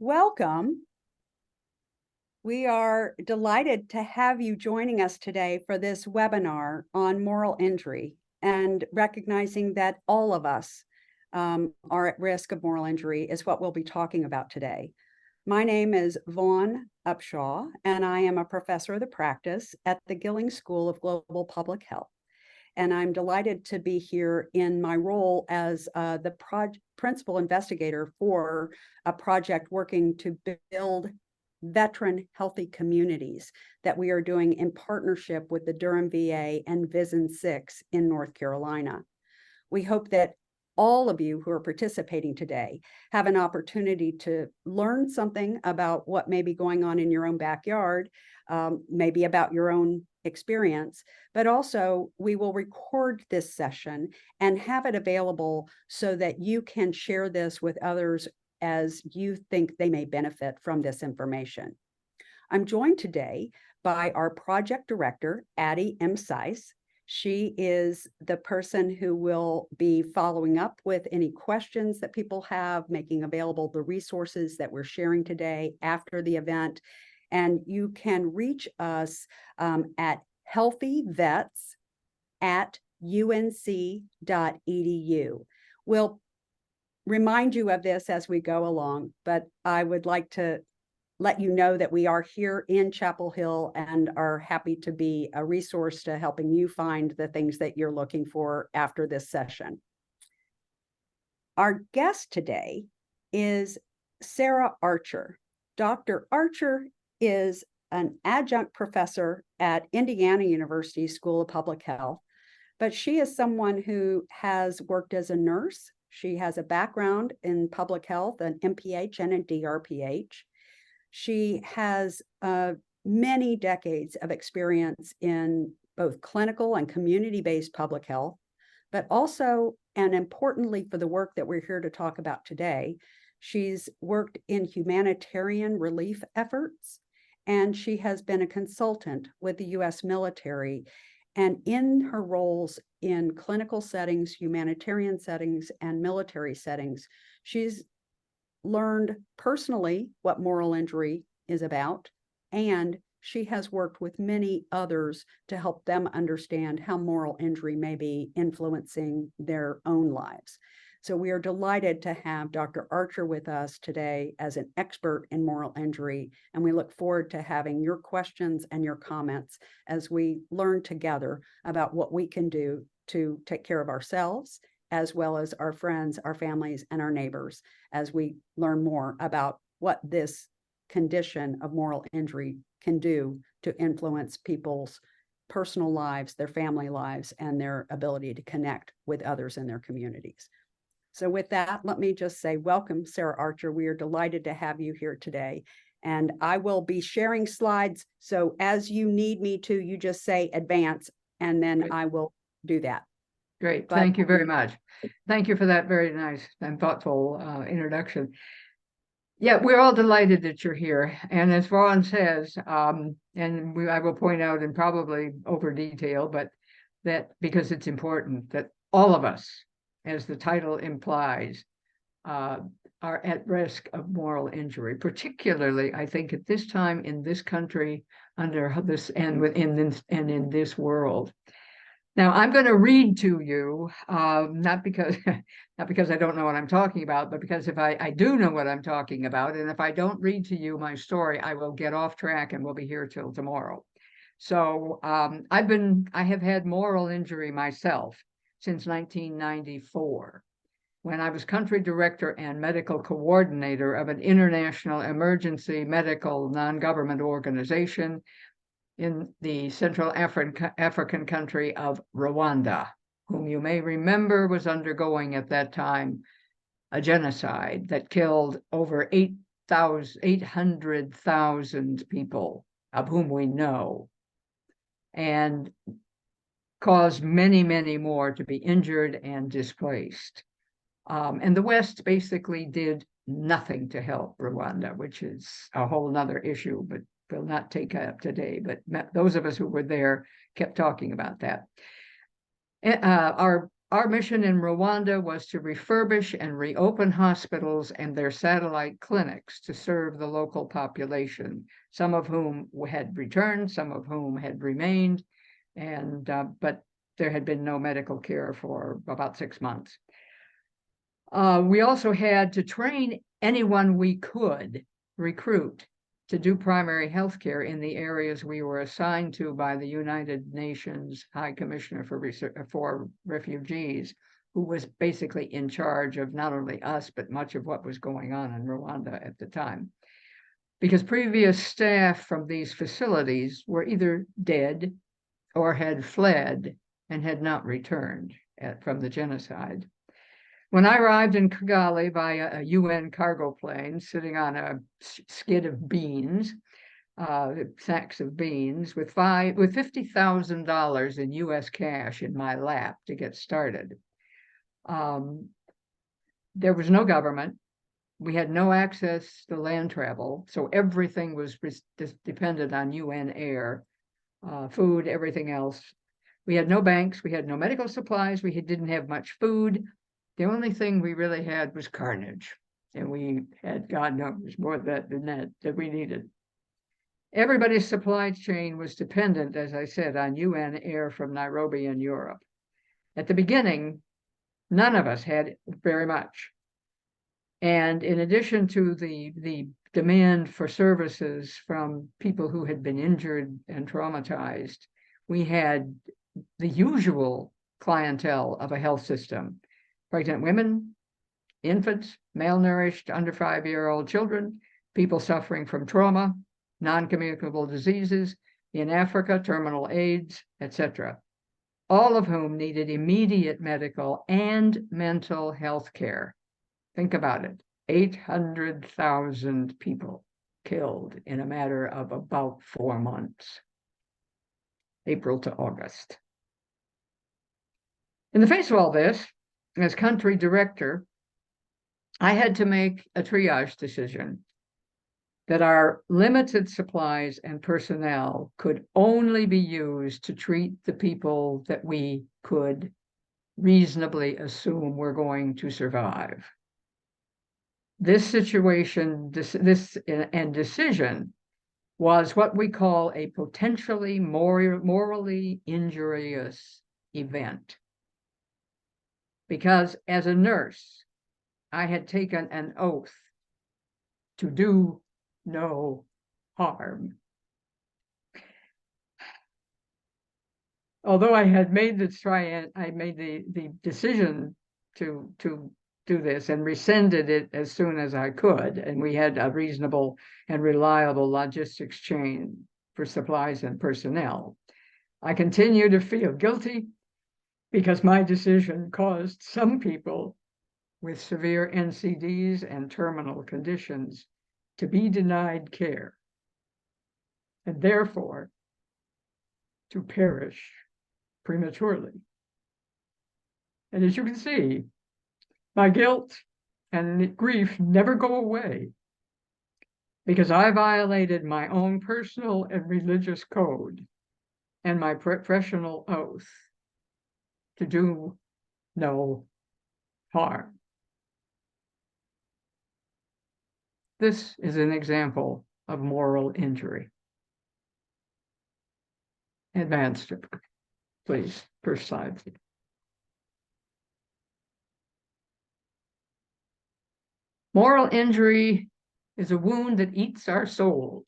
Welcome. We are delighted to have you joining us today for this webinar on moral injury and recognizing that all of us are at risk of moral injury is what we'll be talking about today. My name is Vaughn Upshaw, and I am a professor of the practice at the Gilling School of Global Public Health. And I'm delighted to be here in my role as the principal investigator for a project working to build veteran healthy communities that we are doing in partnership with the Durham VA and Vision 6 in North Carolina. We hope that all of you who are participating today have an opportunity to learn something about what may be going on in your own backyard, maybe about your own experience, but also we will record this session and have it available so that you can share this with others as you think they may benefit from this information. I'm joined today by our project director, Addie M. Seiss. She is the person who will be following up with any questions that people have, making available the resources that we're sharing today after the event. And you can reach us at healthyvets@unc.edu. We'll remind you of this as we go along, but I would like to let you know that we are here in Chapel Hill and are happy to be a resource to helping you find the things that you're looking for after this session. Our guest today is Sarah Archer. Dr. Archer is an adjunct professor at Indiana University School of Public Health, but she is someone who has worked as a nurse. She has a background in public health, an MPH and a DRPH. She has many decades of experience in both clinical and community-based public health, but also, and importantly for the work that we're here to talk about today, she's worked in humanitarian relief efforts, and she has been a consultant with the U.S. military. And in her roles in clinical settings, humanitarian settings, and military settings, she's learned personally what moral injury is about, and she has worked with many others to help them understand how moral injury may be influencing their own lives. So we are delighted to have Dr. Archer with us today as an expert in moral injury, and we look forward to having your questions and your comments as we learn together about what we can do to take care of ourselves, as well as our friends, our families, and our neighbors, as we learn more about what this condition of moral injury can do to influence people's personal lives, their family lives, and their ability to connect with others in their communities. So with that, let me just say, welcome, Sarah Archer. We are delighted to have you here today. And I will be sharing slides. So as you need me to, you just say advance, and then Great. I will do that. Great. Thank you very much. Thank you for that very nice and thoughtful introduction. Yeah, we're all delighted that you're here. And as Vaughn says, I will point out in probably over detail, but that because it's important that all of us, as the title implies, are at risk of moral injury, particularly, I think, at this time in this country, under this and in this world. Now, I'm going to read to you, not because I don't know what I'm talking about, but because if I do know what I'm talking about, and if I don't read to you my story, I will get off track and we'll be here till tomorrow. So I have had moral injury myself since 1994, when I was country director and medical coordinator of an international emergency medical non-government organization in the Central African country of Rwanda, whom you may remember was undergoing at that time a genocide that killed over 800,000 people, of whom we know, and caused many, many more to be injured and displaced. And the West basically did nothing to help Rwanda, which is a whole nother issue, but we'll not take up today. But those of us who were there kept talking about that. Our Our mission in Rwanda was to refurbish and reopen hospitals and their satellite clinics to serve the local population, some of whom had returned, some of whom had remained, and but there had been no medical care for about 6 months. We also had to train anyone we could recruit to do primary health care in the areas we were assigned to by the United Nations High Commissioner for Refugees, who was basically in charge of not only us, but much of what was going on in Rwanda at the time. Because previous staff from these facilities were either dead or had fled and had not returned from the genocide. When I arrived in Kigali via a UN cargo plane sitting on a skid of beans, sacks of beans, with $50,000 in US cash in my lap to get started. There was no government. We had no access to land travel, so everything was dependent on UN air, food, everything else. We had no banks, we had no medical supplies, we didn't have much food. The only thing we really had was carnage, and we had, God knows, more than that we needed. Everybody's supply chain was dependent, as I said, on UN air from Nairobi in Europe. At the beginning, none of us had very much. And in addition to the demand for services from people who had been injured and traumatized, we had the usual clientele of a health system: pregnant women, infants, malnourished under 5-year-old children, people suffering from trauma, non-communicable diseases, in Africa, terminal AIDS, etc., all of whom needed immediate medical and mental health care. Think about it, 800,000 people killed in a matter of about 4 months, April to August. In the face of all this, as country director, I had to make a triage decision that our limited supplies and personnel could only be used to treat the people that we could reasonably assume were going to survive. This situation, and decision was what we call a potentially morally injurious event. Because as a nurse, I had taken an oath to do no harm. Although I had made the decision to do this and rescinded it as soon as I could, and we had a reasonable and reliable logistics chain for supplies and personnel, I continue to feel guilty because my decision caused some people with severe NCDs and terminal conditions to be denied care, and therefore to perish prematurely. And as you can see, my guilt and grief never go away, because I violated my own personal and religious code and my professional oath to do no harm. This is an example of moral injury. Advance, please, first slide. Moral injury is a wound that eats our souls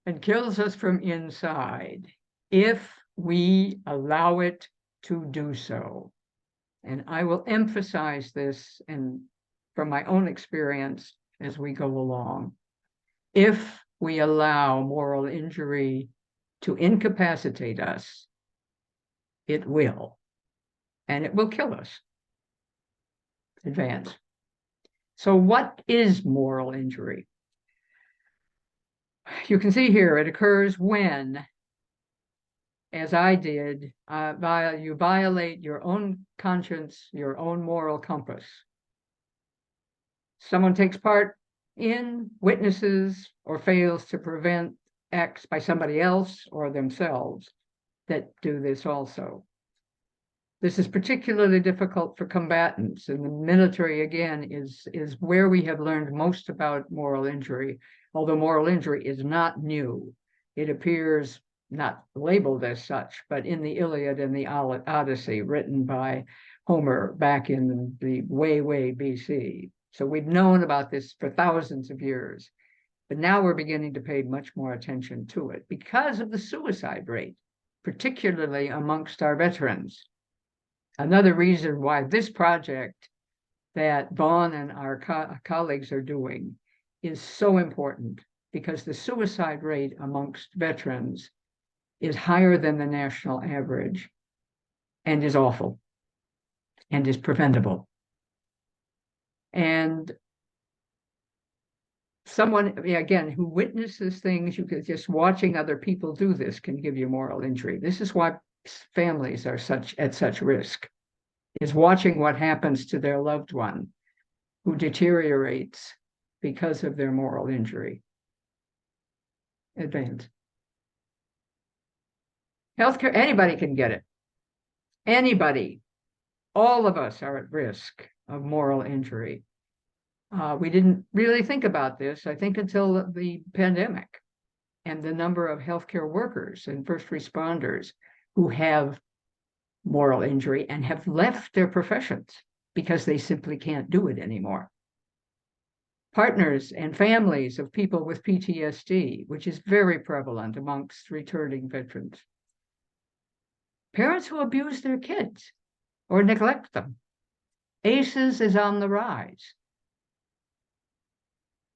and kills us from inside if we allow it to do so. And I will emphasize this from my own experience as we go along. If we allow moral injury to incapacitate us, it will, and it will kill us. Advance. So what is moral injury? You can see here it occurs when, as I did, you violate your own conscience, your own moral compass. Someone takes part in, witnesses, or fails to prevent acts by somebody else or themselves that do this also. This is particularly difficult for combatants, and the military, again, is where we have learned most about moral injury, although moral injury is not new. It appears not labeled as such, but in the Iliad and the Odyssey, written by Homer back in the way BC. So we've known about this for thousands of years, but now we're beginning to pay much more attention to it because of the suicide rate, particularly amongst our veterans. Another reason why this project that Vaughn and our colleagues are doing is so important, because the suicide rate amongst veterans is higher than the national average and is awful and is preventable. And someone, again, who witnesses things, you could just watching other people do this can give you moral injury. This is why families are at such risk, is watching what happens to their loved one who deteriorates because of their moral injury. Advance. Healthcare, anybody can get it. Anybody. All of us are at risk of moral injury. We didn't really think about this, I think, until the pandemic and the number of healthcare workers and first responders who have moral injury and have left their professions because they simply can't do it anymore. Partners and families of people with PTSD, which is very prevalent amongst returning veterans. Parents who abuse their kids or neglect them. ACEs is on the rise.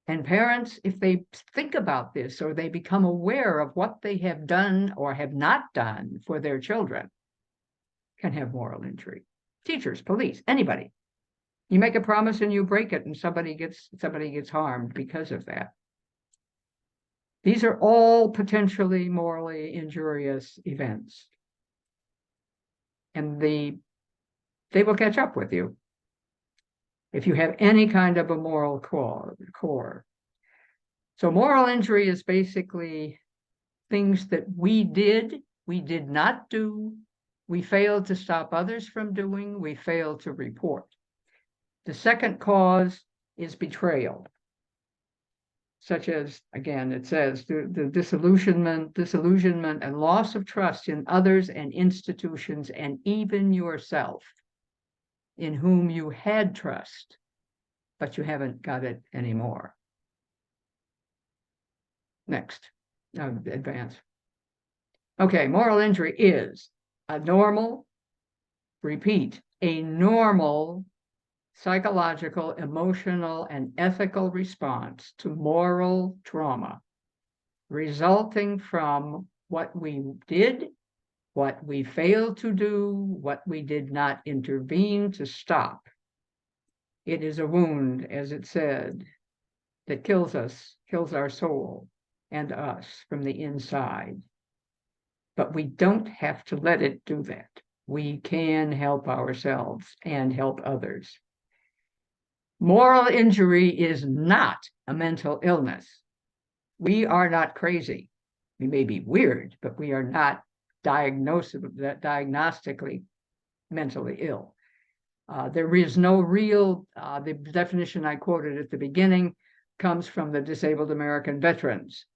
And parents, if they think about this or they become aware of what they have done or have not done for their children, can have moral injury. Teachers, police, anybody. You make a promise and you break it, and somebody gets harmed because of that. These are all potentially morally injurious events. And they will catch up with you if you have any kind of a moral core. So moral injury is basically things that we did not do, we failed to stop others from doing, we failed to report. The second cause is betrayal, such as, again, it says the disillusionment and loss of trust in others and institutions and even yourself, in whom you had trust, but you haven't got it anymore. Next, advance. Okay, moral injury is a normal, repeat, a normal psychological, emotional, and ethical response to moral trauma resulting from what we did, what we failed to do, what we did not intervene to stop. It is a wound, as it said, that kills us, kills our soul and us from the inside. But we don't have to let it do that. We can help ourselves and help others. Moral injury is not a mental illness. We are not crazy. We may be weird, but we are not diagnostically mentally ill. There is no real, the definition I quoted at the beginning comes from the disabled American veterans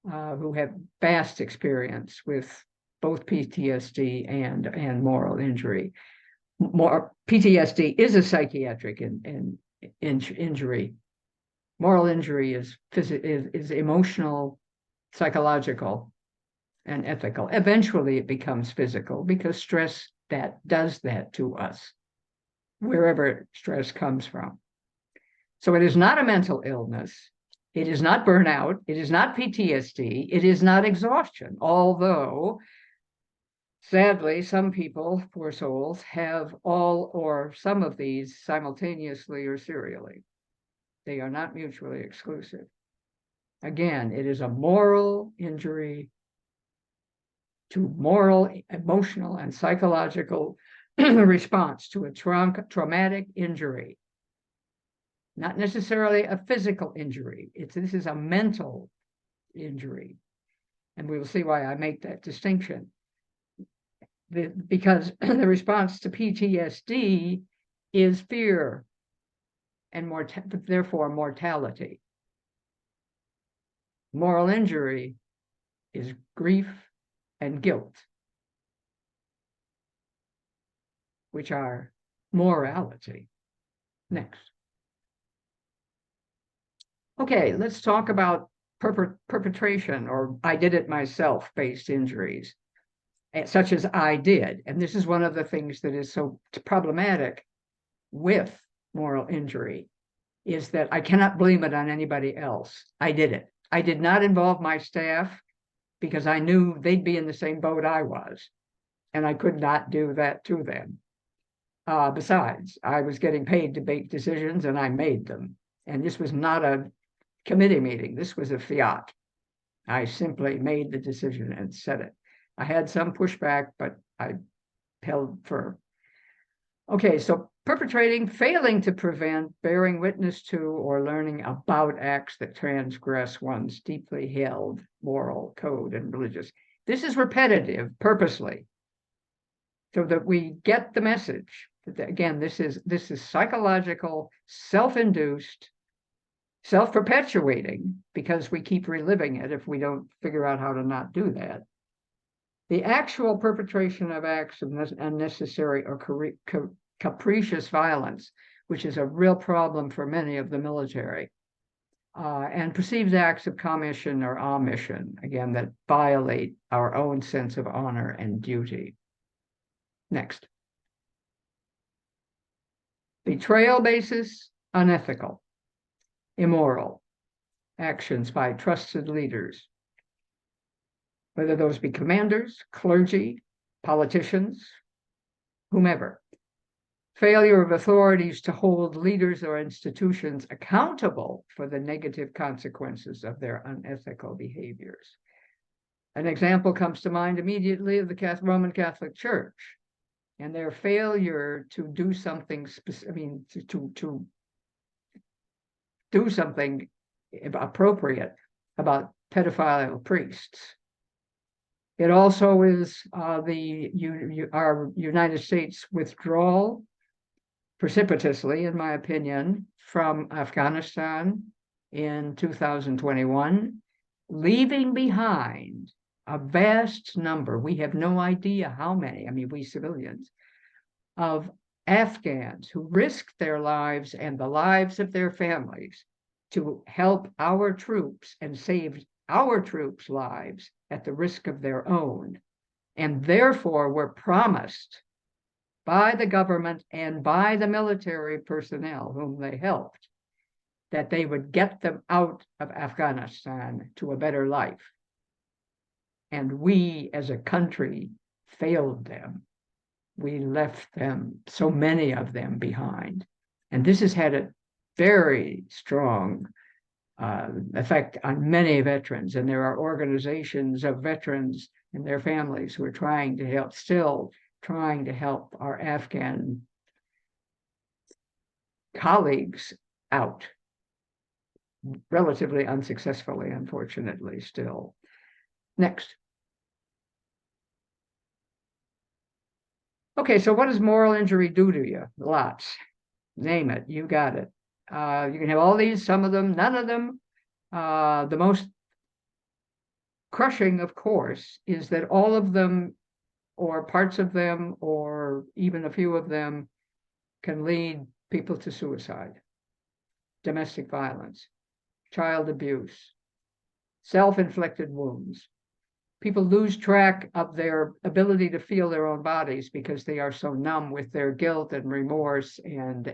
who have vast experience with both PTSD and moral injury. PTSD is a psychiatric injury. Moral injury is emotional, psychological, and ethical. Eventually, it becomes physical because stress does that to us, wherever stress comes from. So it is not a mental illness. It is not burnout. It is not PTSD. It is not exhaustion, although sadly, some people, poor souls, have all or some of these simultaneously or serially. They are not mutually exclusive. Again, it is a moral injury to moral, emotional, and psychological response to a traumatic injury. Not necessarily a physical injury. This is a mental injury. And we will see why I make that distinction. because the response to PTSD is fear and therefore mortality. Moral injury is grief and guilt, which are morality. Next. Okay, let's talk about perpetration or I did it myself based injuries, such as I did. And this is one of the things that is so problematic with moral injury, is that I cannot blame it on anybody else. I did it. I did not involve my staff because I knew they'd be in the same boat I was, and I could not do that to them. Besides, I was getting paid to make decisions and I made them. And this was not a committee meeting. This was a fiat. I simply made the decision and said it. I had some pushback, but I held firm. Okay, so perpetrating, failing to prevent, bearing witness to, or learning about acts that transgress one's deeply held moral code and religious. This is repetitive purposely, so that we get the message. That, again, this is psychological, self-induced, self-perpetuating, because we keep reliving it if we don't figure out how to not do that. The actual perpetration of acts of unnecessary or capricious violence, which is a real problem for many of the military, and perceived acts of commission or omission, again, that violate our own sense of honor and duty. Next. Betrayal basis, unethical, immoral actions by trusted leaders, whether those be commanders, clergy, politicians, whomever. Failure of authorities to hold leaders or institutions accountable for the negative consequences of their unethical behaviors. An example comes to mind immediately of the Roman Catholic Church and their failure to do something, to do something appropriate about pedophile priests. It also is our United States withdrawal, precipitously, in my opinion, from Afghanistan in 2021, leaving behind a vast number, we have no idea how many, we civilians, of Afghans who risked their lives and the lives of their families to help our troops and saved our troops' lives at the risk of their own, and therefore were promised by the government and by the military personnel whom they helped that they would get them out of Afghanistan to a better life. And we as a country failed them. We left them, so many of them, behind. And this has had a very strong effect on many veterans. And there are organizations of veterans and their families who are trying to help, still trying to help our Afghan colleagues out, relatively unsuccessfully, unfortunately, still. Next. Okay, so what does moral injury do to you? Lots. Name it, you got it. You can have all these, some of them, none of them. The most crushing, of course, is that all of them, or parts of them, or even a few of them, can lead people to suicide, domestic violence, child abuse, self-inflicted wounds. People lose track of their ability to feel their own bodies because they are so numb with their guilt and remorse and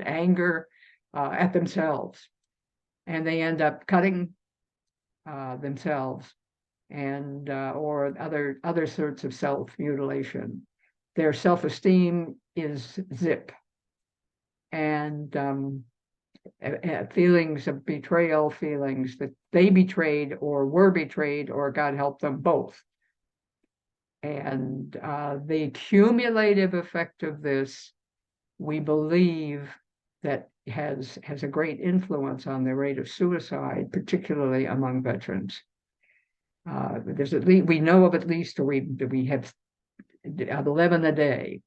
anger at themselves. And they end up cutting themselves and or other sorts of self-mutilation. Their self-esteem is zip. And feelings of betrayal, feelings that they betrayed or were betrayed, or God help them, both. And the cumulative effect of this, we believe, that has a great influence on the rate of suicide, particularly among veterans. There's at least, we know of at least, or we have 11 a day.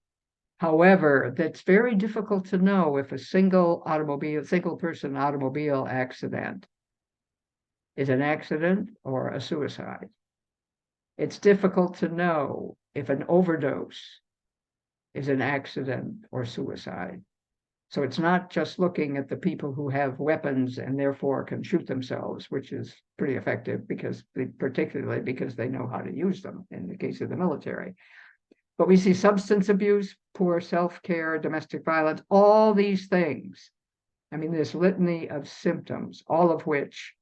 However, that's very difficult to know if a single person automobile accident is an accident or a suicide. It's difficult to know if an overdose is an accident or suicide. So it's not just looking at the people who have weapons and therefore can shoot themselves, which is pretty effective particularly because they know how to use them in the case of the military. But we see substance abuse, poor self-care, domestic violence, all these things. I mean, this litany of symptoms, all of which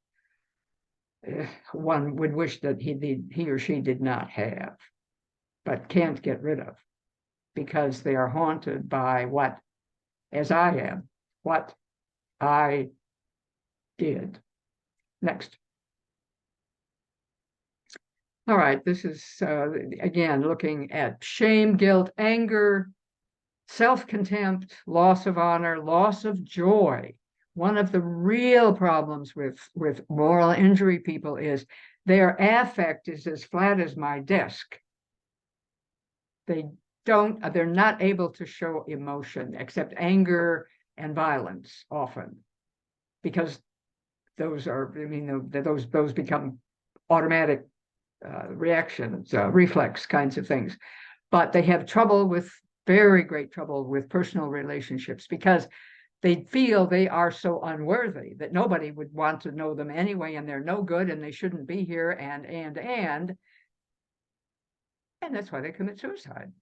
one would wish that he or she did not have, but can't get rid of because they are haunted by what, as I am, what I did. Next. All right, this is, again, looking at shame, guilt, anger, self-contempt, loss of honor, loss of joy. One of the real problems with moral injury people is their affect is as flat as my desk. They're not able to show emotion except anger and violence often, because those become automatic reactions, reflex kinds of things. But they have very great trouble with personal relationships because they feel they are so unworthy that nobody would want to know them anyway, and they're no good and they shouldn't be here, and that's why they commit suicide.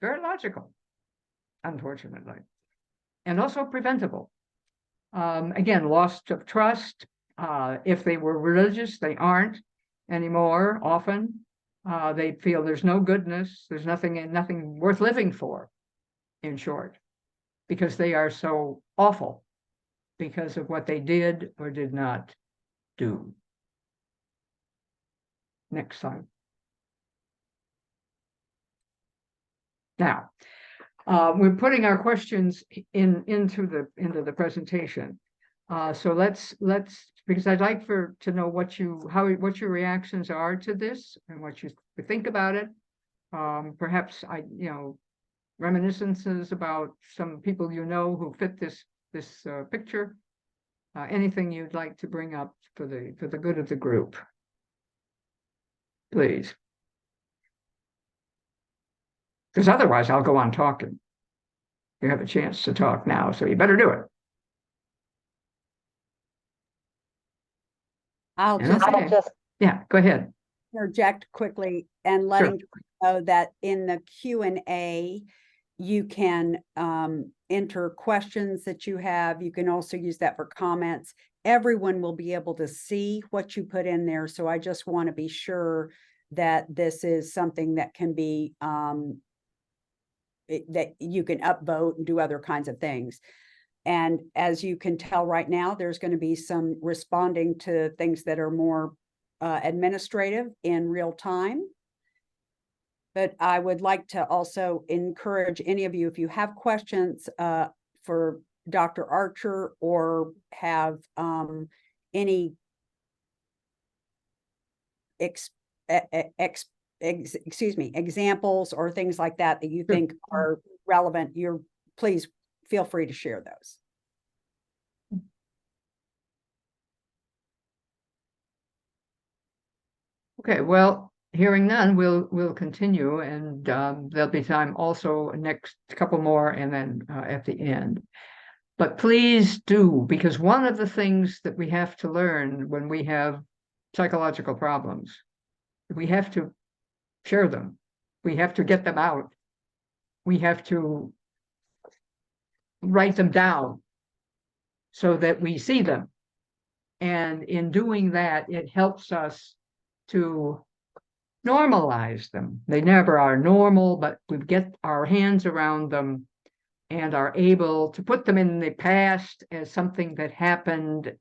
Very logical, unfortunately, and also preventable. Again, loss of trust. If they were religious, they aren't anymore often. They feel there's no goodness, there's nothing worth living for, in short, because they are so awful because of what they did or did not do. Next slide. Now, we're putting our questions into the presentation. So let's because I'd like to know what your reactions are to this and what you think about it. Perhaps reminiscences about some people who fit this picture. Anything you'd like to bring up for the good of the group, please. Because otherwise I'll go on talking. You have a chance to talk now, so you better do it. I'll just yeah, go ahead. Interject quickly and letting you know that in the Q&A, you can enter questions that you have. You can also use that for comments. Everyone will be able to see what you put in there. So I just want to be sure that this is something that can be, that you can upvote and do other kinds of things. And as you can tell right now, there's going to be some responding to things that are more administrative in real time. But I would like to also encourage any of you, if you have questions for Dr. Archer or have any examples or things like that you think are relevant, please feel free to share those. Okay, well, hearing none, we'll continue, and there'll be time also next couple more and then at the end. But please do, because one of the things that we have to learn when we have psychological problems, we have to share them. We have to get them out. We have to write them down so that we see them. And in doing that, it helps us to normalize them. They never are normal, but we get our hands around them and are able to put them in the past as something that happened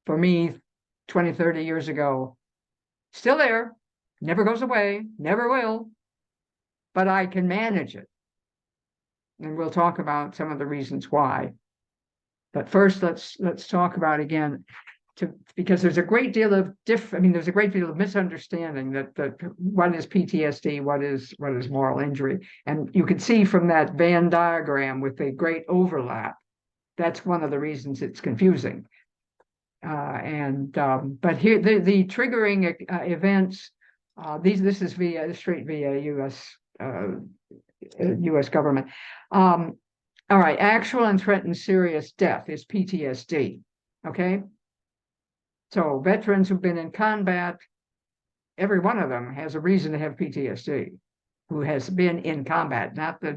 for me 20, 30 years ago. Still there, never goes away, never will, but I can manage it. And we'll talk about some of the reasons why. But first, let's talk about, again, because there's a great deal of there's a great deal of misunderstanding that what is PTSD, what is moral injury. And you can see from that Venn diagram with a great overlap, that's one of the reasons it's confusing. But here the triggering events, this is straight via U.S. government. All right, actual and threatened serious death is PTSD. Okay. So veterans who've been in combat, every one of them has a reason to have PTSD, who has been in combat, not the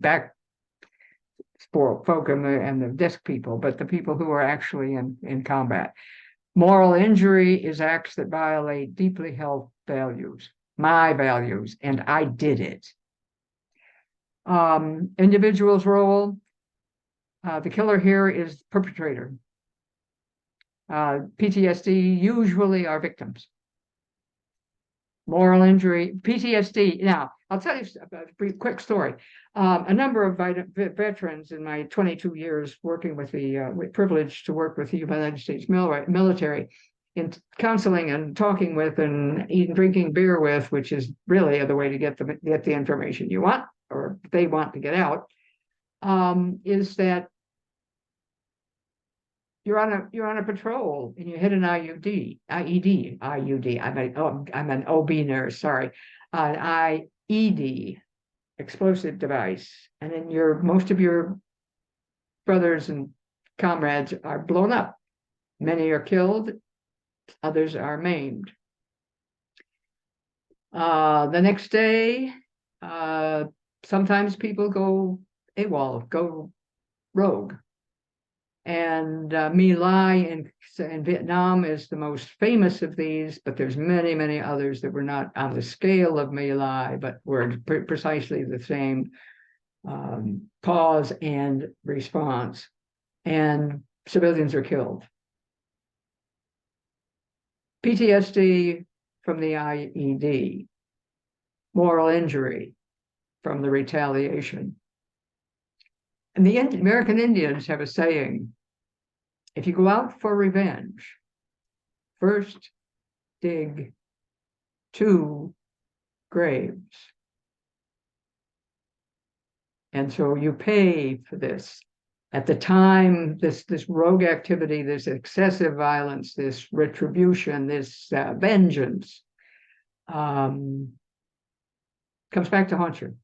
back folk and the disc people, but the people who are actually in combat. Moral injury is acts that violate deeply held values, my values, and I did it. Individual's role, the killer here is perpetrator. PTSD usually are victims. Moral injury, PTSD. Now, I'll tell you a brief, quick story. A number of veterans in my 22 years working with privilege to work with the United States military in counseling and talking with and eating, drinking beer with, which is really the way to get the information you want or they want to get out, is that you're on a patrol and you hit an IED. I'm an OB nurse, sorry. An IED, explosive device. And then most of your brothers and comrades are blown up. Many are killed, others are maimed. The next day, sometimes people go AWOL, go rogue. And My Lai in Vietnam is the most famous of these, but there's many, many others that were not on the scale of My Lai, but were precisely the same cause and response. And civilians are killed. PTSD from the IED, moral injury from the retaliation. And the American Indians have a saying, if you go out for revenge, first dig 2 graves. And so you pay for this. At the time, this rogue activity, this excessive violence, this retribution, this vengeance comes back to haunt you.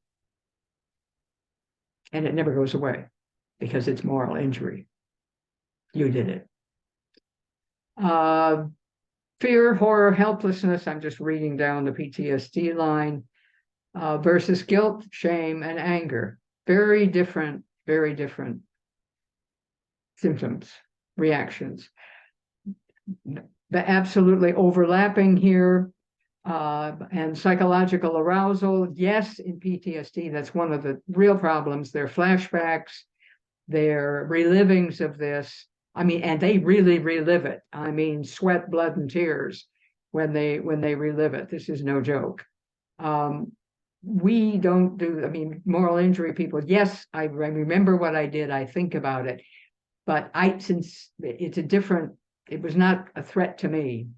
And it never goes away because it's moral injury. You did it. Fear, horror, helplessness. I'm just reading down the PTSD line versus guilt, shame, and anger. Very different symptoms, reactions. The absolutely overlapping here. And psychological arousal, yes, in PTSD, that's one of the real problems. They're flashbacks, they're relivings of this. And they really relive it. Sweat, blood, and tears when they relive it. This is no joke. We don't do, moral injury people, yes, I remember what I did, I think about it, but since it was not a threat to me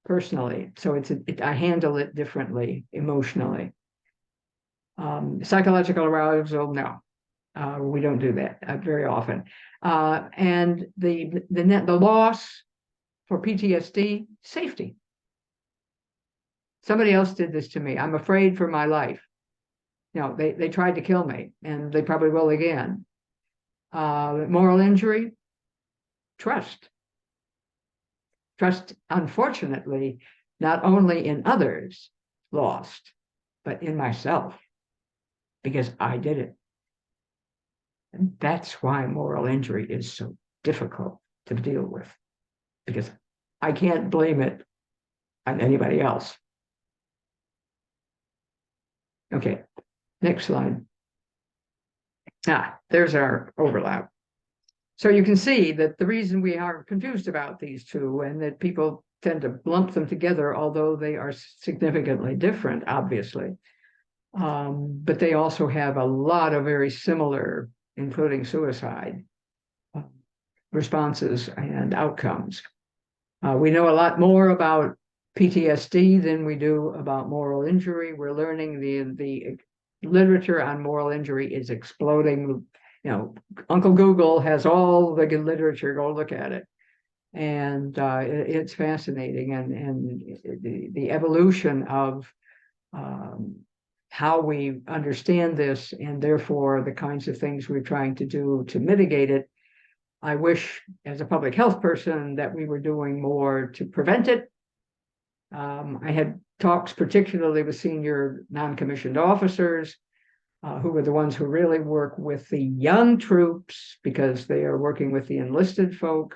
personally, so I handle it differently emotionally. Psychological arousal, no, we don't do that very often. And the loss for PTSD, safety. Somebody else did this to me. I'm afraid for my life. They tried to kill me, and they probably will again. Moral injury, trust. Trust, unfortunately, not only in others lost, but in myself, because I did it. And that's why moral injury is so difficult to deal with, because I can't blame it on anybody else. Okay, next slide. There's our overlap. So you can see that the reason we are confused about these two, and that people tend to lump them together, although they are significantly different, obviously. But they also have a lot of very similar, including suicide. responses and outcomes. We know a lot more about PTSD than we do about moral injury. We're learning the literature on moral injury is exploding. You know, Uncle Google has all the good literature. Go look at it, and it's fascinating. And the evolution of how we understand this, and therefore the kinds of things we're trying to do to mitigate it. I wish, as a public health person, that we were doing more to prevent it. I had talks particularly with senior non-commissioned officers who were the ones who really work with the young troops because they are working with the enlisted folk.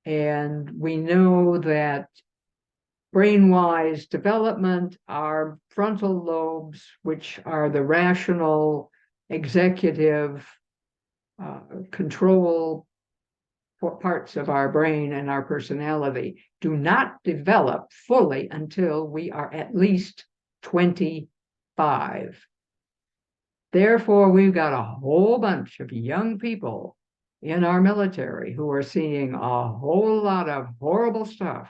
And we know that brain-wise development, our frontal lobes, which are the rational, executive, control parts of our brain and our personality, do not develop fully until we are at least 25. Therefore, we've got a whole bunch of young people in our military who are seeing a whole lot of horrible stuff.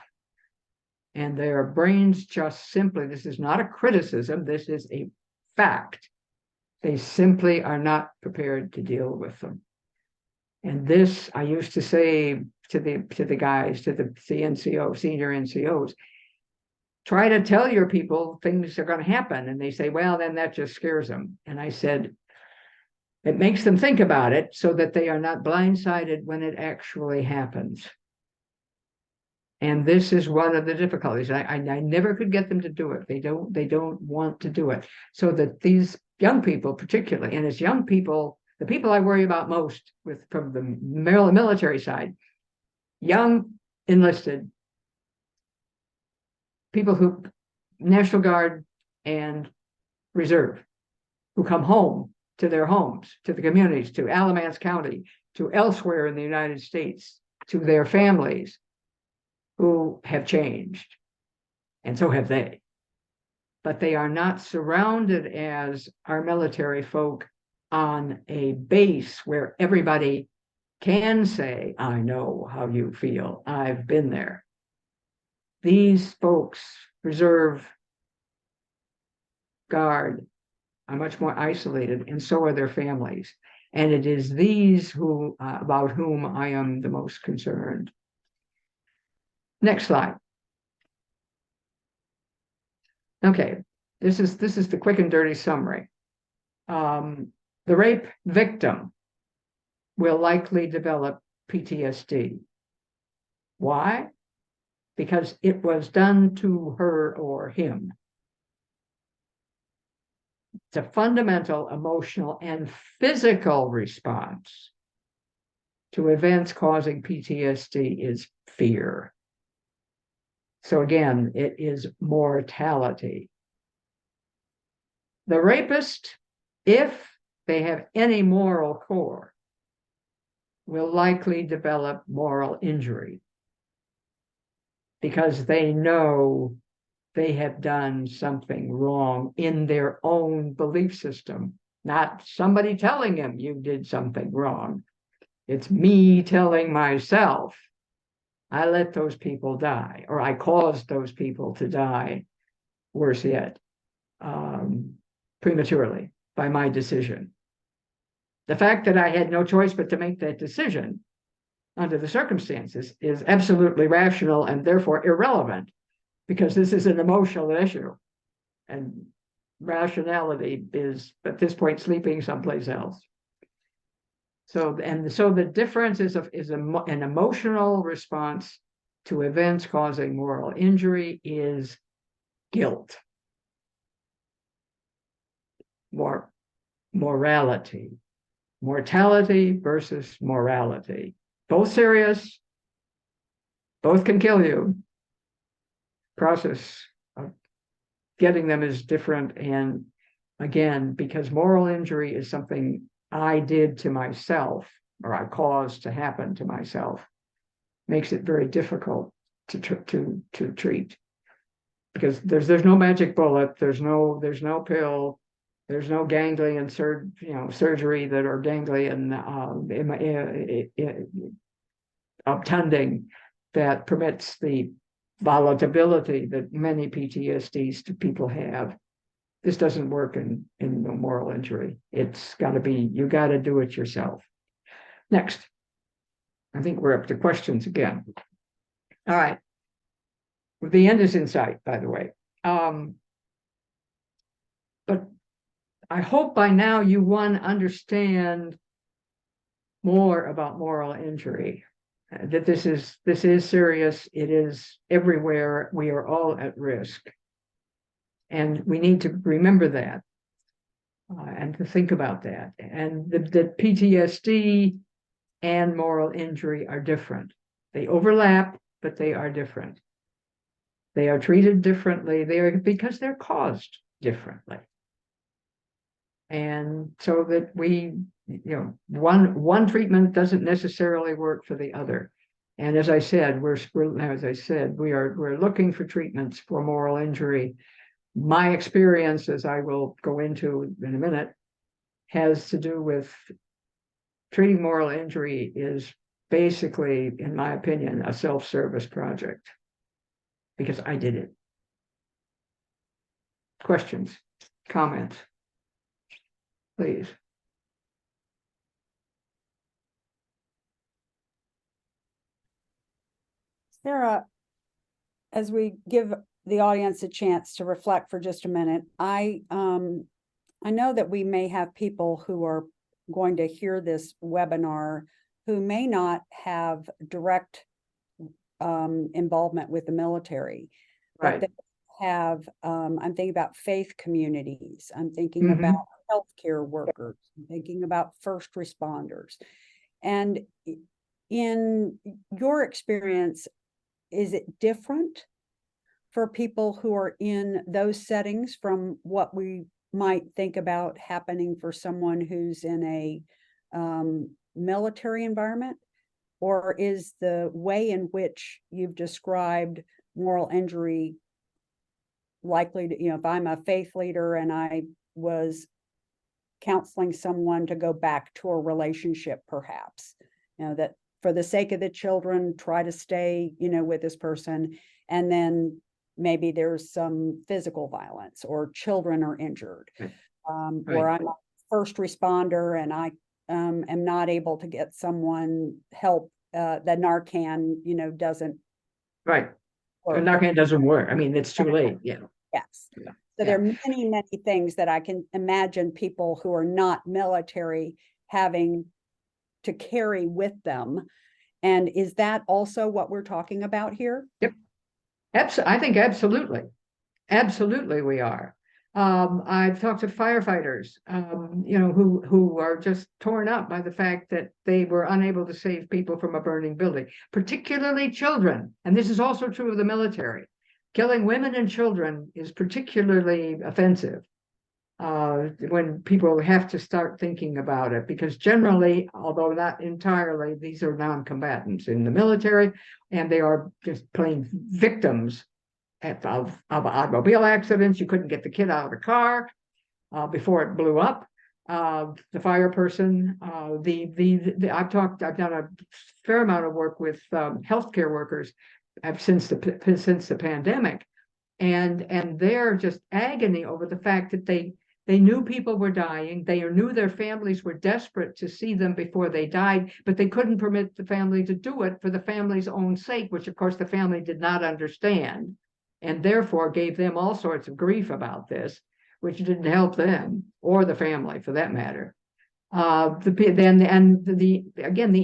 And their brains just simply, this is not a criticism, this is a fact. They simply are not prepared to deal with them. And this, I used to say to the guys, to the NCO, senior NCOs, try to tell your people things are going to happen. And they say, well, then that just scares them. And I said, it makes them think about it so that they are not blindsided when it actually happens. And this is one of the difficulties. I never could get them to do it. They don't want to do it. So that these young people particularly, and as young people, the people I worry about most from the military side, young enlisted, people who, National Guard and Reserve, who come home to their homes, to the communities, to Alamance County, to elsewhere in the United States, to their families, who have changed, and so have they. But they are not surrounded as our military folk on a base where everybody can say, I know how you feel, I've been there. These folks, Reserve, Guard, are much more isolated, and so are their families. And it is these who about whom I am the most concerned. Next slide. Okay, this is the quick and dirty summary. The rape victim will likely develop PTSD. Why? Because it was done to her or him. It's a fundamental emotional and physical response to events causing PTSD is fear. So again, it is mortality. The rapist, if they have any moral core, will likely develop moral injury because they know they have done something wrong in their own belief system, not somebody telling them you did something wrong. It's me telling myself, I let those people die, or I caused those people to die, worse yet, prematurely by my decision. The fact that I had no choice but to make that decision under the circumstances is absolutely rational and therefore irrelevant, because this is an emotional issue. And rationality is, at this point, sleeping someplace else. So the difference is an emotional response to events causing moral injury is guilt. Morality. Mortality versus morality. Both serious, both can kill you. Process of getting them is different. And again, because moral injury is something I did to myself, or I caused to happen to myself, makes it very difficult to treat. Because there's no magic bullet, there's no pill, there's no ganglion surgery that are ganglion obtunding that permits the volatility that many PTSDs people have. This doesn't work in moral injury. It's got to be, you got to do it yourself. Next. I think we're up to questions again. All right. The end is in sight, by the way. But I hope by now you, one, understand more about moral injury, that this is serious. It is everywhere. We are all at risk. And we need to remember that and to think about that. And that PTSD and moral injury are different. They overlap, but they are different. They are treated differently. Because they're caused differently. And so that one treatment doesn't necessarily work for the other. And as I said, we're looking for treatments for moral injury. My experience, as I will go into in a minute, has to do with treating moral injury is basically, in my opinion, a self-service project, because I did it. Questions, comments, please. Sarah, as we give the audience a chance to reflect for just a minute, I know that we may have people who are going to hear this webinar who may not have direct involvement with the military, Right. but they have, I'm thinking about faith communities, I'm thinking about healthcare workers, I'm thinking about first responders. And in your experience, is it different for people who are in those settings from what we might think about happening for someone who's in a military environment? Or is the way in which you've described moral injury likely to, if I'm a faith leader and I was counseling someone to go back to a relationship, perhaps, that for the sake of the children, try to stay, with this person, and then maybe there's some physical violence or children are injured, or I'm a first responder and I am not able to get someone help. The Narcan, doesn't. Right. Work. Narcan doesn't work. I mean, it's too late. Yeah. Yes. Yeah. So there are many, many things that I can imagine people who are not military having to carry with them. And is that also what we're talking about here? Yep. I think absolutely. Absolutely we are. I've talked to firefighters, who are just torn up by the fact that they were unable to save people from a burning building, particularly children. And this is also true of the military. Killing women and children is particularly offensive when people have to start thinking about it, because generally, although not entirely, these are non-combatants in the military, and they are just plain victims of automobile accidents. You couldn't get the kid out of the car before it blew up. The fire person, I've done a fair amount of work with healthcare workers since the pandemic, and they're just agony over the fact that they knew people were dying. They knew their families were desperate to see them before they died, but they couldn't permit the family to do it for the family's own sake, which of course the family did not understand, and therefore gave them all sorts of grief about this, which didn't help them or the family for that matter. The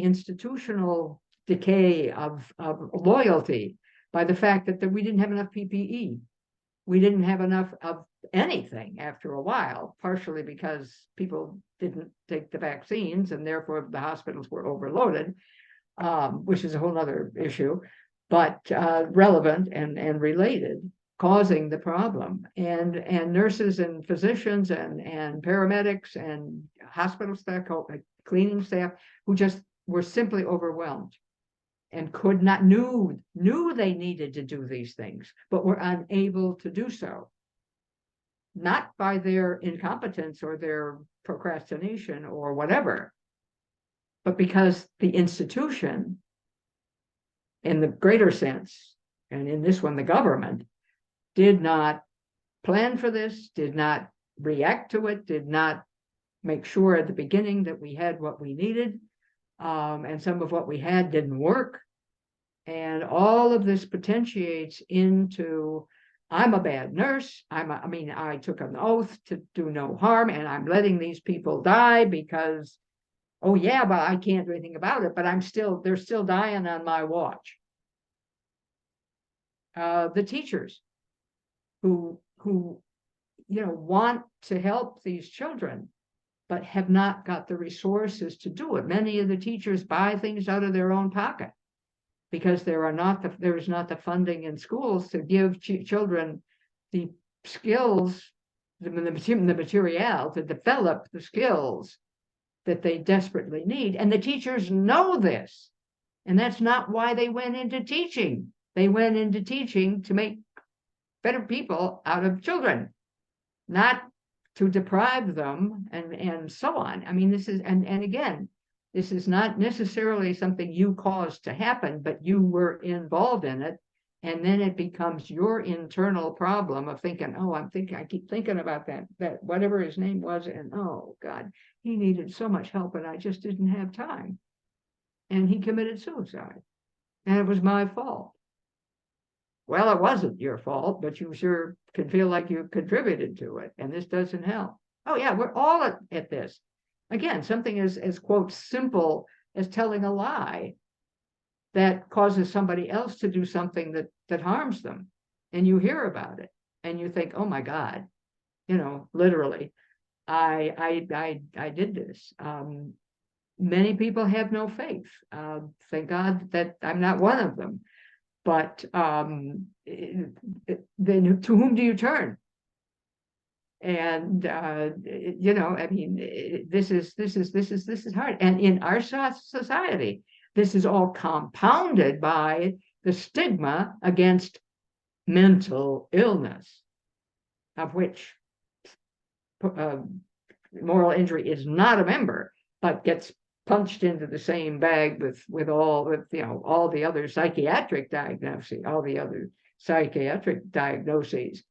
institutional decay of loyalty by the fact that we didn't have enough PPE. We didn't have enough of anything after a while, partially because people didn't take the vaccines and therefore the hospitals were overloaded, which is a whole other issue, but relevant and related, causing the problem. And nurses and physicians and paramedics and hospital staff, cleaning staff, who just were simply overwhelmed and could not, knew they needed to do these things, but were unable to do so. Not by their incompetence or their procrastination or whatever, but because the institution in the greater sense, and in this one, the government did not plan for this, did not react to it, did not make sure at the beginning that we had what we needed, and some of what we had didn't work. And all of this potentiates into, I'm a bad nurse. I took an oath to do no harm, and I'm letting these people die because, oh yeah, but I can't do anything about it, but they're still dying on my watch. The teachers who want to help these children, but have not got the resources to do it. Many of the teachers buy things out of their own pocket because there is not the funding in schools to give children the skills, the material to develop the skills that they desperately need. And the teachers know this. And that's not why they went into teaching. They went into teaching to make better people out of children, not to deprive them and so on. I mean, this is, and again, this is not necessarily something you caused to happen, but you were involved in it. And then it becomes your internal problem of thinking, oh, I keep thinking about that whatever his name was, and oh God, he needed so much help and I just didn't have time. And he committed suicide. And it was my fault. Well, it wasn't your fault, but you sure can feel like you contributed to it, and this doesn't help. Oh yeah, we're all at this. Again, something as quote simple as telling a lie that causes somebody else to do something that harms them, and you hear about it and you think, oh my God, literally, I did this. Many people have no faith. Thank God that I'm not one of them. But then to whom do you turn? And I mean, this is hard. And in our society, this is all compounded by the stigma against mental illness, of which moral injury is not a member, but gets punched into the same bag with all the other psychiatric diagnoses,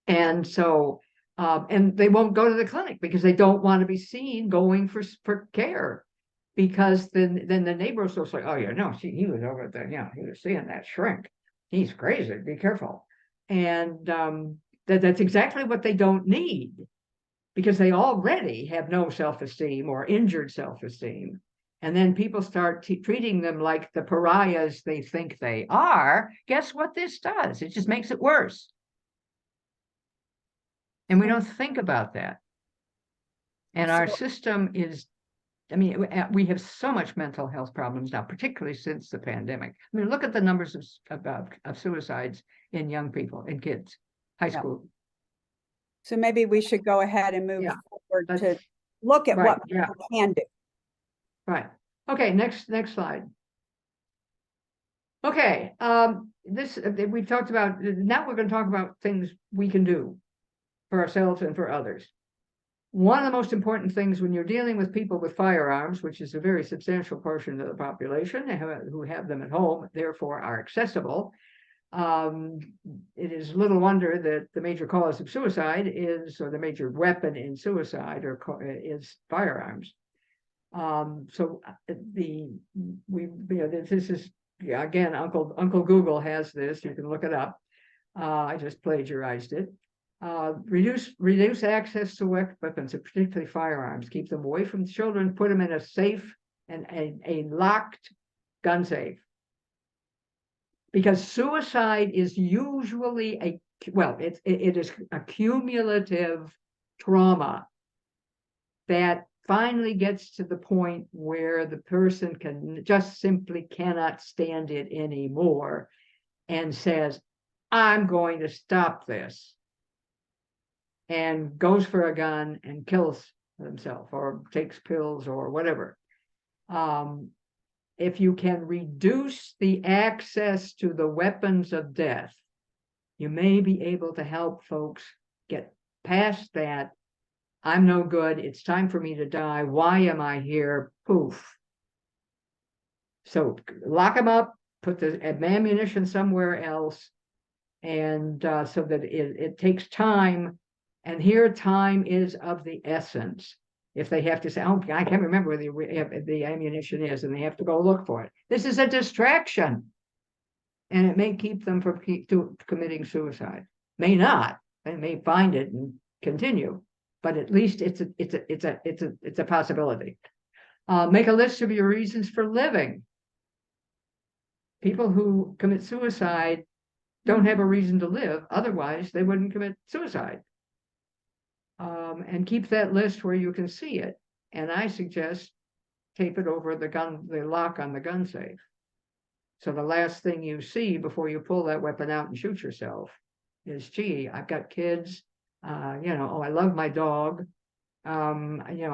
and so and they won't go to the clinic because they don't want to be seen going for care, because then the neighbors will say, oh yeah, no, he was over there, he was seeing that shrink, he's crazy, be careful. And that's exactly what they don't need, because they already have no self-esteem or injured self-esteem. And then people start treating them like the pariahs they think they are. Guess what this does? It just makes it worse. And we don't think about that. And our system is, I mean, we have so much mental health problems now, particularly since the pandemic. I mean, look at the numbers of suicides in young people, in kids, high school. So maybe we should go ahead and move forward to look at right, what we can do. Right. Okay, next slide. Okay, this we talked about. Now we're going to talk about things we can do for ourselves and for others. One of the most important things when you're dealing with people with firearms, which is a very substantial portion of the population who have them at home, therefore are accessible, it is little wonder that the major cause of suicide is, or the major weapon in suicide is firearms. So this is, again, Uncle Google has this, you can look it up. I just plagiarized it. Reduce access to weapons, particularly firearms. Keep them away from children. Put them in a safe and a locked gun safe. Because suicide is usually it is a cumulative trauma that finally gets to the point where the person simply cannot stand it anymore and says, I'm going to stop this, and goes for a gun and kills himself or takes pills or whatever. If you can reduce the access to the weapons of death, you may be able to help folks get past that. I'm no good. It's time for me to die. Why am I here? Poof. So lock them up, put the ammunition somewhere else, and so that it takes time. And here time is of the essence. If they have to say, oh, I can't remember where the ammunition is, and they have to go look for it. This is a distraction. And it may keep them from committing suicide. May not. They may find it and continue, but at least it's a possibility. Make a list of your reasons for living. People who commit suicide don't have a reason to live, otherwise they wouldn't commit suicide. And keep that list where you can see it. And I suggest tape it over the lock on the gun safe. So the last thing you see before you pull that weapon out and shoot yourself is, gee, I've got kids, oh, I love my dog. I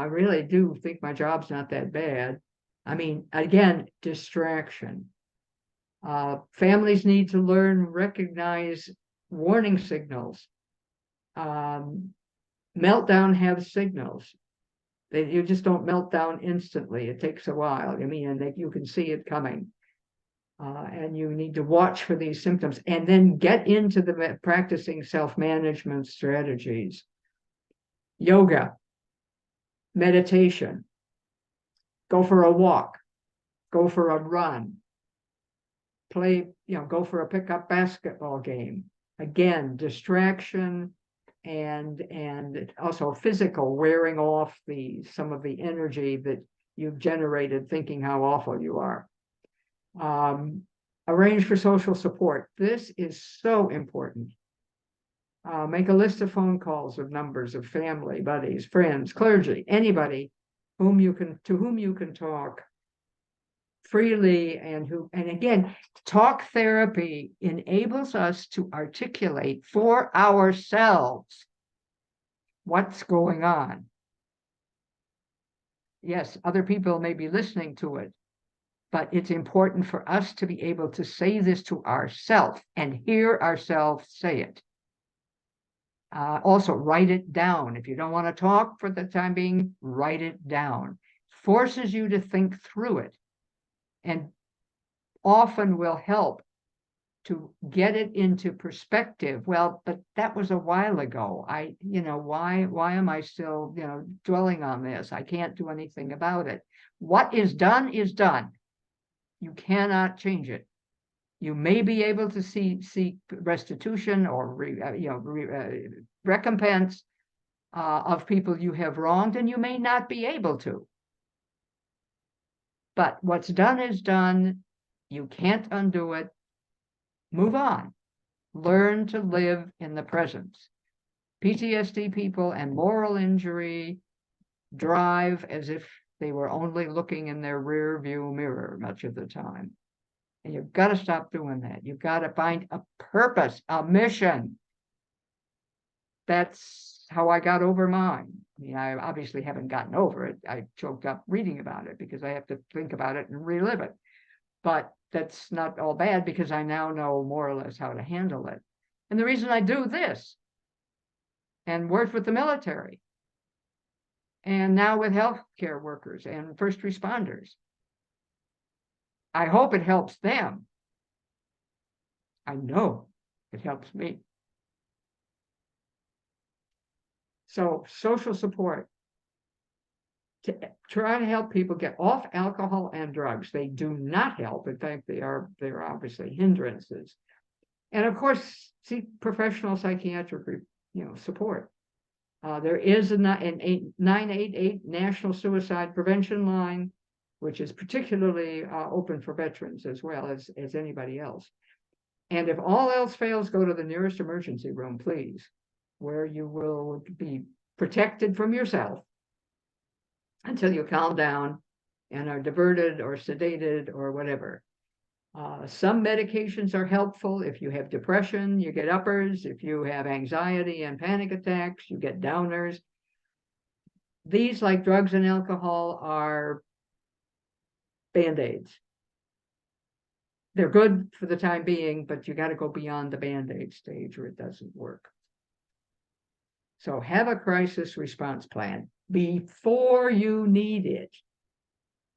really do think my job's not that bad. I mean, again, distraction. Families need to learn, recognize warning signals. Meltdown have signals. You just don't melt down instantly. It takes a while. I mean, and you can see it coming. And you need to watch for these symptoms and then get into the practicing self-management strategies. Yoga, meditation, go for a walk, go for a run, go for a pickup basketball game. Again, distraction and also physical, wearing off some of the energy that you've generated thinking how awful you are. Arrange for social support. This is so important. Make a list of phone calls of numbers of family, buddies, friends, clergy, anybody to whom you can talk freely, and again, talk therapy enables us to articulate for ourselves what's going on. Yes, other people may be listening to it, but it's important for us to be able to say this to ourselves and hear ourselves say it. Also, write it down. If you don't want to talk for the time being, write it down. Forces you to think through it, and often will help to get it into perspective. Well, but that was a while ago. Why am I still, dwelling on this? I can't do anything about it. What is done is done. You cannot change it. You may be able to seek restitution or recompense of people you have wronged, and you may not be able to. But what's done is done. You can't undo it. Move on. Learn to live in the present. PTSD people and moral injury drive as if they were only looking in their rear view mirror much of the time. And you've got to stop doing that. You've got to find a purpose, a mission. That's how I got over mine. I mean, I obviously haven't gotten over it. I choked up reading about it because I have to think about it and relive it. But that's not all bad, because I now know more or less how to handle it. And the reason I do this and worked with the military and now with healthcare workers and first responders, I hope it helps them. I know it helps me. So social support, to try to help people get off alcohol and drugs. They do not help. In fact, they're obviously hindrances. And of course, seek professional psychiatric support. There is an 988 National Suicide Prevention Line, which is particularly open for veterans as well as anybody else. And if all else fails, go to the nearest emergency room, please, where you will be protected from yourself until you calm down and are diverted or sedated or whatever. Some medications are helpful. If you have depression, you get uppers. If you have anxiety and panic attacks, you get downers. These, like drugs and alcohol, are Band-Aids. They're good for the time being, but you got to go beyond the Band-Aid stage or it doesn't work. So have a crisis response plan before you need it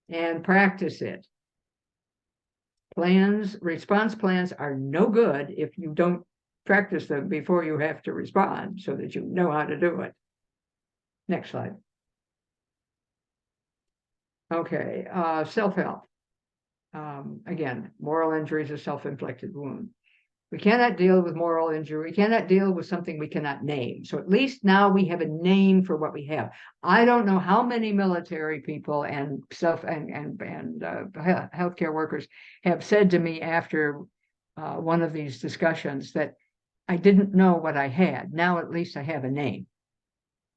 and practice it. response plans are no good if you don't practice them before you have to respond so that you know how to do it. Next slide. Okay, self-help. Again, moral injury is a self-inflicted wound. We cannot deal with moral injury. We cannot deal with something we cannot name. So at least now we have a name for what we have. I don't know how many military people and healthcare workers have said to me after one of these discussions that I didn't know what I had. Now at least I have a name.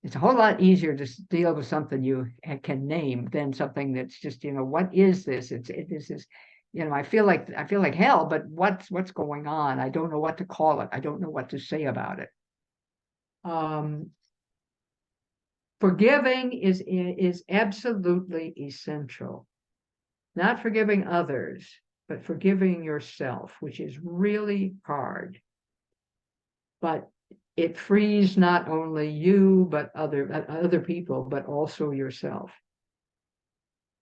It's a whole lot easier to deal with something you can name than something that's just, what is this? This is, I feel like hell, but what's going on? I don't know what to call it. I don't know what to say about it. Forgiving is absolutely essential. Not forgiving others, but forgiving yourself, which is really hard. But it frees not only you, but other people, but also yourself.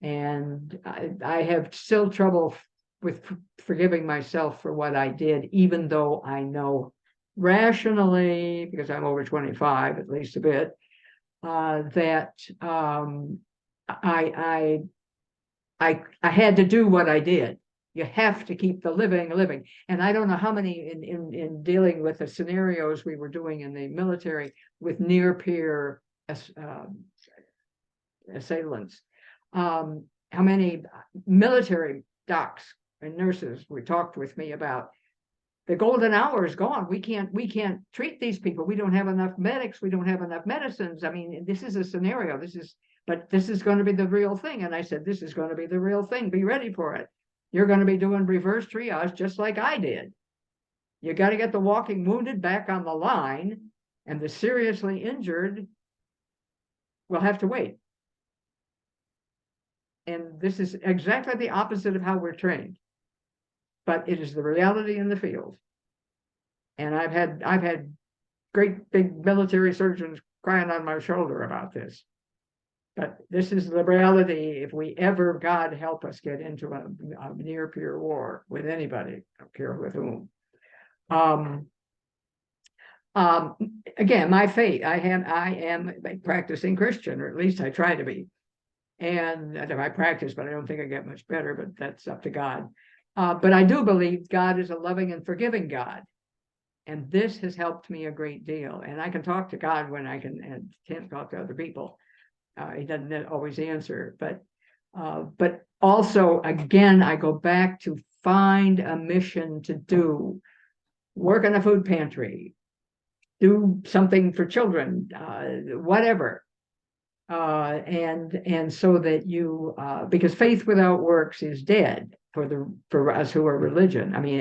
And I have still trouble with forgiving myself for what I did, even though I know rationally, because I'm over 25, at least a bit, that I had to do what I did. You have to keep the living. And I don't know how many in dealing with the scenarios we were doing in the military with near peer assailants, how many military docs and nurses we talked with me about the golden hour is gone. We can't treat these people. We don't have enough medics. We don't have enough medicines. I mean, this is a scenario. But this is going to be the real thing. And I said, this is going to be the real thing. Be ready for it. You're going to be doing reverse triage just like I did. You got to get the walking wounded back on the line, and the seriously injured will have to wait. And this is exactly the opposite of how we're trained. But it is the reality in the field. And I've had great big military surgeons crying on my shoulder about this. But this is the reality if we ever, God help us, get into a near peer war with anybody, I don't care with whom. Again, my faith, I am a practicing Christian, or at least I try to be. And I practice, but I don't think I get much better, but that's up to God. But I do believe God is a loving and forgiving God. And this has helped me a great deal. And I can talk to God when I can't talk to other people. He doesn't always answer, but also, again, I go back to find a mission to do, work in a food pantry, do something for children, whatever. And so that you, because faith without works is dead for us who are religion. I mean,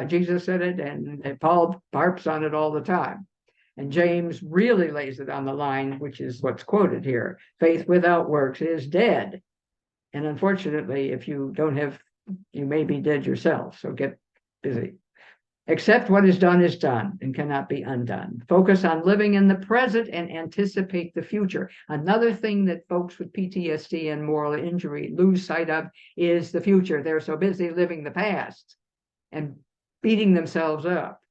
Jesus said it, and Paul harps on it all the time. And James really lays it on the line, which is what's quoted here. Faith without works is dead. And unfortunately, if you don't have, you may be dead yourself. So get busy. Accept what is done and cannot be undone. Focus on living in the present and anticipate the future. Another thing that folks with PTSD and moral injury lose sight of is the future. They're so busy living the past and beating themselves up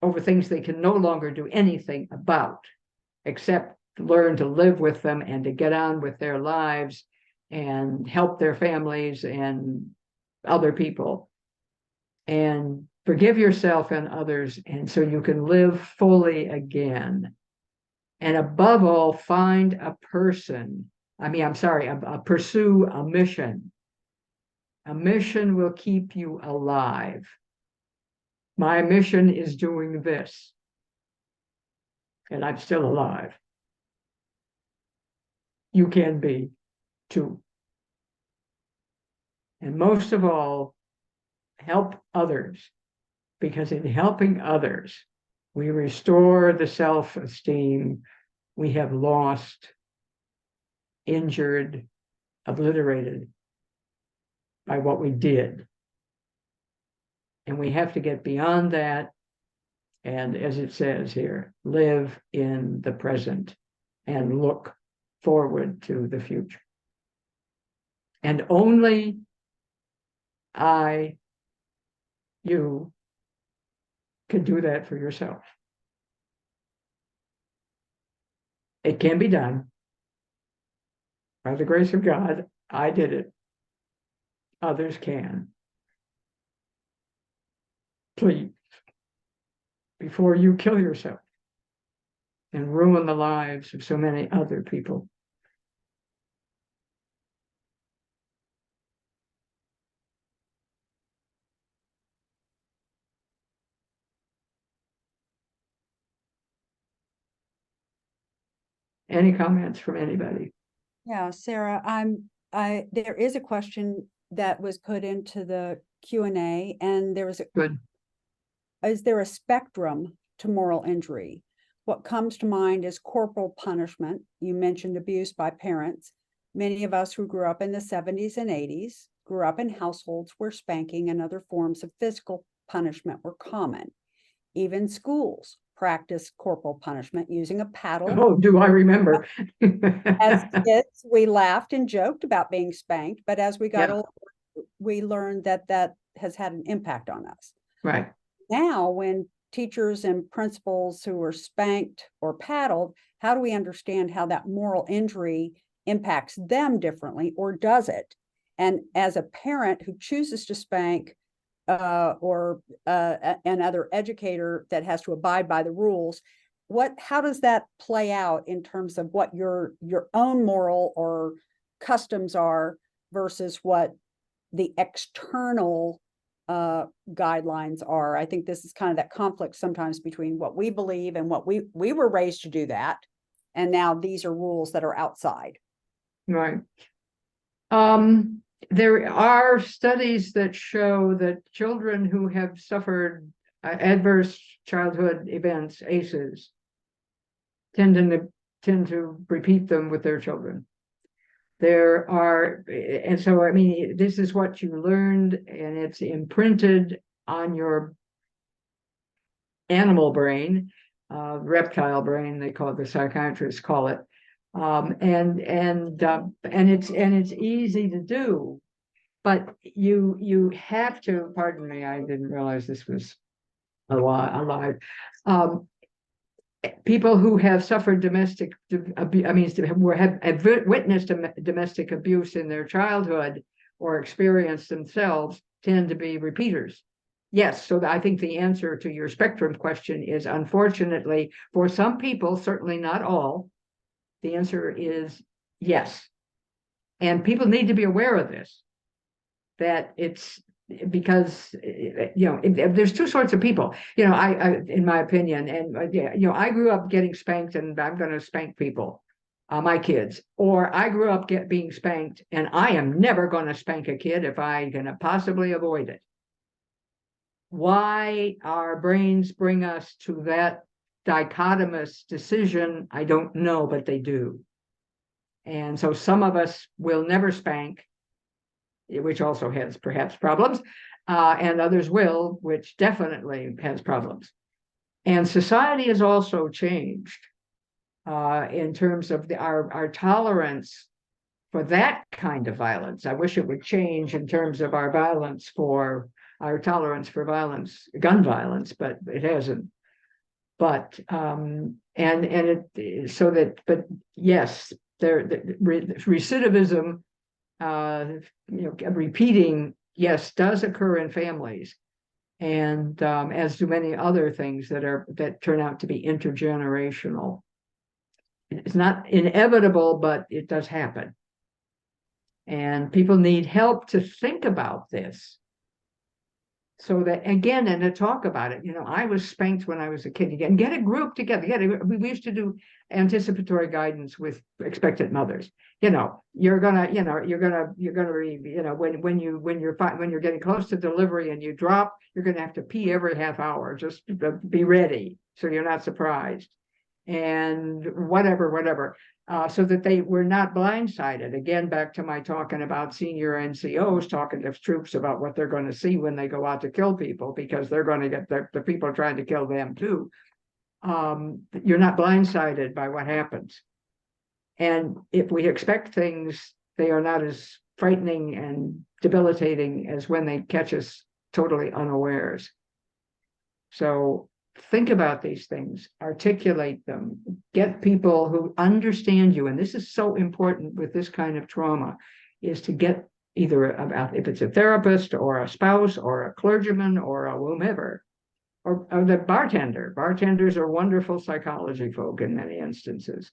over things they can no longer do anything about, except learn to live with them and to get on with their lives and help their families and other people. And forgive yourself and others, and so you can live fully again. And above all, find a person. Pursue a mission. A mission will keep you alive. My mission is doing this, and I'm still alive. You can be too. And most of all, help others, because in helping others, we restore the self-esteem we have lost, injured, obliterated by what we did. And we have to get beyond that. And as it says here, live in the present and look forward to the future. And only you can do that for yourself. It can be done. By the grace of God, I did it. Others can. Please, before you kill yourself and ruin the lives of so many other people. Any comments from anybody? Yeah, Sarah, there is a question that was put into the Q&A, and Good. is there a spectrum to moral injury? What comes to mind is corporal punishment. You mentioned abuse by parents. Many of us who grew up in the 70s and 80s grew up in households where spanking and other forms of physical punishment were common. Even schools practiced corporal punishment using a paddle. Oh, do I remember? As kids, we laughed and joked about being spanked, but as we got Yeah. older, we learned that has had an impact on us. Right. Now, when teachers and principals who are spanked or paddled, how do we understand how that moral injury impacts them differently, or does it? And as a parent who chooses to spank, or another educator that has to abide by the rules, how does that play out in terms of what your own moral or customs are versus what the external guidelines are? I think this is kind of that conflict sometimes between what we believe and what we were raised to do that, and now these are rules that are outside. Right. There are studies that show that children who have suffered adverse childhood events, ACEs, tend to repeat them with their children. There are, and so, I mean, this is what you learned, and it's imprinted on your animal brain, reptile brain, they call it, the psychiatrists call it. And it's easy to do, but you have to, pardon me, I didn't realize this was alive. People who have suffered domestic abuse, I mean, have witnessed domestic abuse in their childhood or experienced themselves, tend to be repeaters. Yes, so I think the answer to your spectrum question is, unfortunately, for some people, certainly not all, the answer is yes. And people need to be aware of this, that it's because, there's two sorts of people, I in my opinion, and, I grew up getting spanked and I'm going to spank people, my kids, or I grew up being spanked and I am never going to spank a kid if I can possibly avoid it. Why our brains bring us to that dichotomous decision, I don't know, but they do. And so some of us will never spank, which also has perhaps problems, and others will, which definitely has problems. And society has also changed in terms of our tolerance for that kind of violence. I wish it would change in terms of our tolerance for violence, gun violence, but it hasn't. But but yes, recidivism, repeating, yes, does occur in families, and as do many other things that turn out to be intergenerational. It's not inevitable, but it does happen, and people need help to think about this. So that, again, and to talk about it, I was spanked when I was a kid. Again, get a group together. We used to do anticipatory guidance with expectant mothers. You're gonna when you're getting close to delivery and you drop, you're gonna have to pee every half hour. Just be ready so you're not surprised, and whatever. So that they were not blindsided. Again, back to my talking about senior NCOs talking to troops about what they're going to see when they go out to kill people, because they're going to get the people trying to kill them too. You're not blindsided by what happens. And if we expect things, they are not as frightening and debilitating as when they catch us totally unawares. So think about these things, articulate them, get people who understand you. And this is so important with this kind of trauma, is to get either about, if it's a therapist or a spouse or a clergyman or a whomever, or the bartender. Bartenders are wonderful psychology folk in many instances.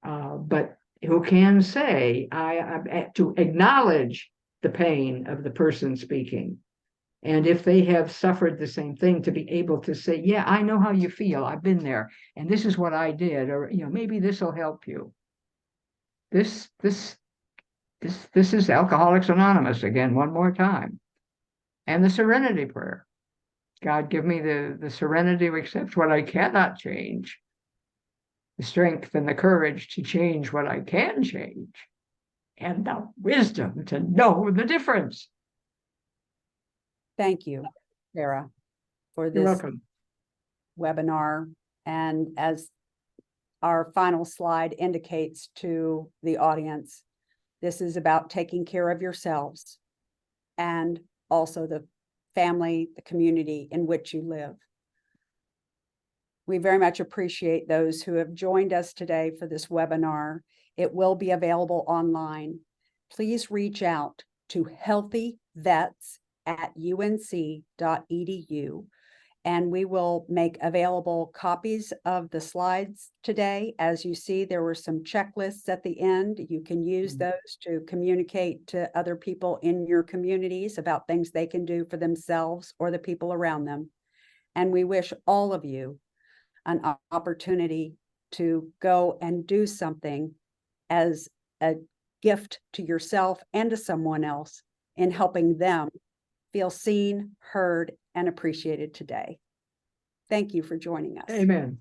But who can say, to acknowledge the pain of the person speaking. And if they have suffered the same thing, to be able to say, yeah, I know how you feel. I've been there, and this is what I did, or maybe this will help you. This is Alcoholics Anonymous again, one more time. And the serenity prayer. God, give me the serenity to accept what I cannot change, the strength and the courage to change what I can change, and the wisdom to know the difference. Thank you, Sarah, for You're this welcome. webinar. And as our final slide indicates to the audience, this is about taking care of yourselves and also the family, the community in which you live. We very much appreciate those who have joined us today for this webinar. It will be available online. Please reach out to healthyvets@unc.edu, and we will make available copies of the slides today. As you see, there were some checklists at the end. You can use those to communicate to other people in your communities about things they can do for themselves or the people around them. And we wish all of you an opportunity to go and do something as a gift to yourself and to someone else in helping them feel seen, heard, and appreciated today. Thank you for joining us. Amen.